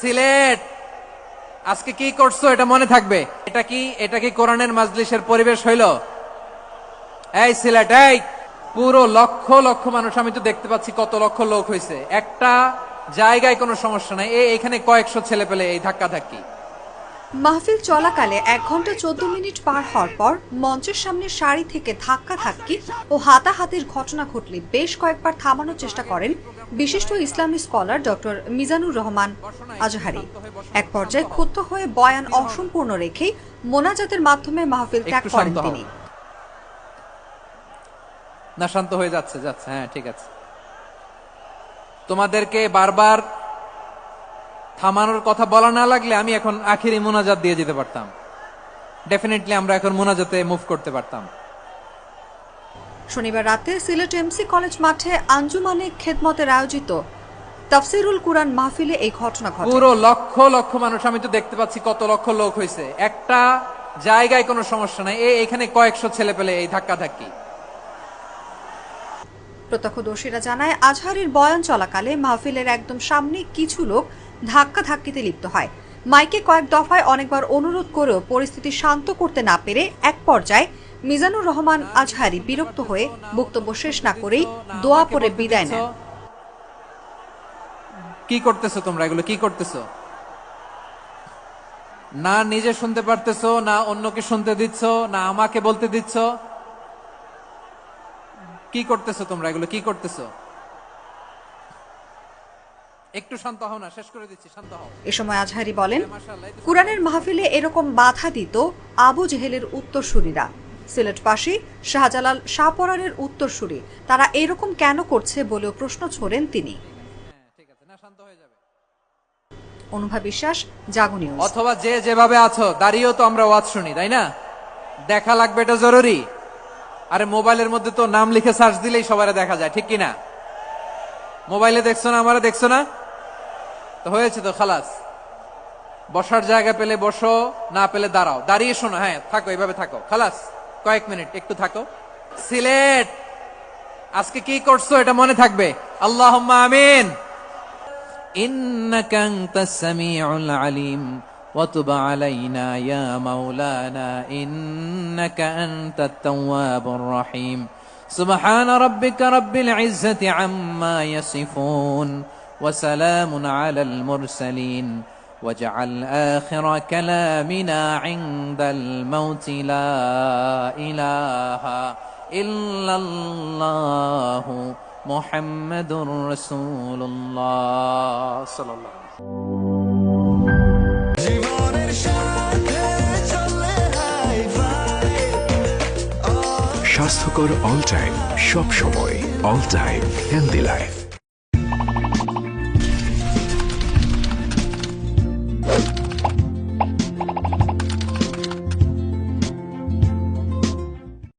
সিলেট আজকে কি করছো এটা মনে থাকবে। এটা কি কোরআনের মাজলিসের পরিবেশ হইল? এই সিলেট, এই পুরো লক্ষ লক্ষ মানুষ, আমি তো দেখতে পাচ্ছি কত লক্ষ লোক হয়েছে, একটা জায়গায় কোনো সমস্যা নাই। এখানে কয়েকশো ছেলে পেলে এই ধাক্কা ধাক্কি। মাহফিল চলাকালে 1 ঘন্টা 14 মিনিট পার হওয়ার পর মঞ্চের সামনে সারি থেকে ধাক্কা ধাক্কি ও হাতাহাতির ঘটনা ঘটলে বেশ কয়েকবার থামানোর চেষ্টা করেন বিশিষ্ট ইসলামী স্কলার ডক্টর মিজানুর রহমান আজহারি। এক পর্যায়ে ক্ষুব্ধ হয়ে বয়ান অসম্পূর্ণ রেখেই মোনাজাতের মাধ্যমে মাহফিল ত্যাগ করেন তিনি। না, শান্ত হয়ে যাচ্ছে। হ্যাঁ, ঠিক আছে। তোমাদেরকে বারবার থামানোর কথা বলা না লাগলে আমি এখন আখিরি মোনাজাত দিয়ে যেতে পারতাম। ডেফিনেটলি আমরা এখন মোনাজাতে মুভ করতে পারতাম। শনিবার রাতে সিলেট এমসি কলেজ মাঠে আঞ্জুমানে খেদমতের আয়োজিত তাফসিরুল কুরআন মাহফিলে এই ঘটনা ঘটে। পুরো লক্ষ লক্ষ মানুষ, আমি তো দেখতে পাচ্ছি কত লক্ষ লোক হয়েছে, একটা জায়গায় কোনো সমস্যা নাই। এখানে কয়েকশো ছেলে পেলে এই ধাক্কা ধাক্কি। প্রত্যক্ষদর্শীরা জানায়, আজহারির বয়ান চলাকালে মাহফিলের একদম সামনে কিছু লোক ধাক্কা ধাক্কিতে লিপ্ত হয়। মাইকে কয়েক দফায় অনেকবার অনুরোধ করেও পরিস্থিতি শান্ত করতে না পেরে এক পর্যায়ে মিজানুর রহমান আজহারি বিরক্ত হয়ে বক্তব্য শেষ না করেই দোয়া পড়ে বিদায় নেন। কি করতেছো তোমরা? এগুলো কি করতেছো? না নিজে শুনতে পারতেছো, না অন্যকে শুনতে দিচ্ছ, না আমাকে বলতে দিচ্ছ। কি করতেছো তোমরা? এগুলো কি করতেছো? একটু শান্ত হও না, শেষ করে দিচ্ছি, শান্ত হও। এ সময় আজহারি বলেন, কুরআনের মাহফিলে এরকম বাধা দিত আবু জেহেলের উত্তরসূরিরা। সিলেটবাসী শাহজালাল শাহপরানের উত্তরসূরি, তারা এরকম কেন করছে বলেও প্রশ্ন ছোড়েন তিনি। ঠিক আছে, না, শান্ত হয়ে যাবে। অনুভা বিশ্বাস, জাগো নিউজ। অথবা যে যেভাবে আছো দাঁড়িয়েও তো আমরা ওয়াজ শুনি, তাই না? দেখা লাগবে, এটা জরুরি। আরে মোবাইলের মধ্যে তো নাম লিখে সার্চ দিলেই সবারে দেখা যায়, ঠিক কিনা? মোবাইলে দেখছো না, আমারা দেখছো না, তো হয়েছে তো, খালাস। বসার জায়গা পেলে বসো, না পেলে দাঁড়াও, দাঁড়িয়ে শোনো। হ্যাঁ, থাকো, এইভাবে থাকো, খালাস। কয়েক মিনিট একটু থাকো। সিলেট আজকে কি করছো এটা মনে থাকবে। আল্লাহুম্মা আমিন। ইন্নাকা আনতাস সামিউল আলিম ওয়া তুব আলাইনা ইয়া মাওলানা ইন্নাকা আনতাত তাওয়াবুর রহিম। সুবহান রাব্বিকা রাব্বিল ইজ্জাতি আম্মা ইয়াসিফুন ওয়া সালামুন আলাল মুরসালিন واجعل آخر كلامنا عند الموت لا إله إلا الله محمد رسول الله صلى الله عليه وسلم। স্বাস্থ্যকর অল টাইম, সব সময় অল টাইম হেলদি লাইফ।